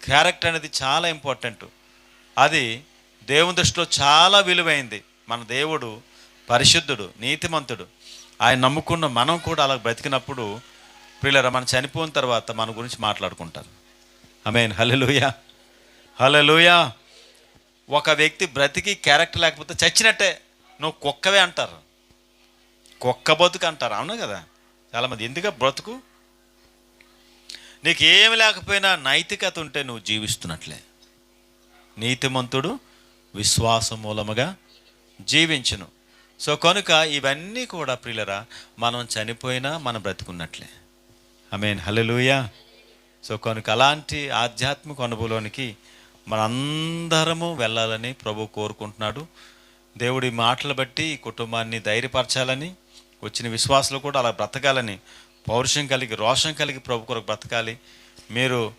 Character అనేది చాలా important. అది దేవుని దృష్టిలో చాలా విలువైంది. మన దేవుడు పరిశుద్ధుడు, నీతిమంతుడు. ఆయన నమ్ముకున్న మనం కూడా అలా బ్రతికినప్పుడు ప్రియులారా, మనం చనిపోయిన తర్వాత మన గురించి మాట్లాడుకుంటారు. ఆమేన్. హల్లెలూయా, హల్లెలూయా. ఒక వ్యక్తి బ్రతికి క్యారెక్టర్ లేకపోతే చచ్చినట్టే, నువ్వు కుక్కవే అంటారు, కుక్క బతుకు అంటారు. అవును కదా చాలామంది. ఎందుకు బ్రతుకు? నీకు ఏమి లేకపోయినా నైతికత ఉంటే నువ్వు జీవిస్తున్నట్లే. నీతిమంతుడు విశ్వాస మూలముగా జీవించును. సో కనుక ఇవన్నీ కూడా ప్రియులరా, మనం చనిపోయినా మనం బ్రతుకున్నట్లే. ఆమేన్. హల్లెలూయా. సో కనుక అలాంటి ఆధ్యాత్మిక అనుభవంలోనికి మనందరము వెళ్ళాలని ప్రభు కోరుకుంటున్నాడు. దేవుడి మాటలు బట్టి ఈ కుటుంబాన్ని ధైర్యపరచాలని, వచ్చిన విశ్వాసులు కూడా అలా బ్రతకాలని, పౌరుషం కలిగి రోషం కలిగి ప్రభు కొరకు బ్రతకాలి. మీరు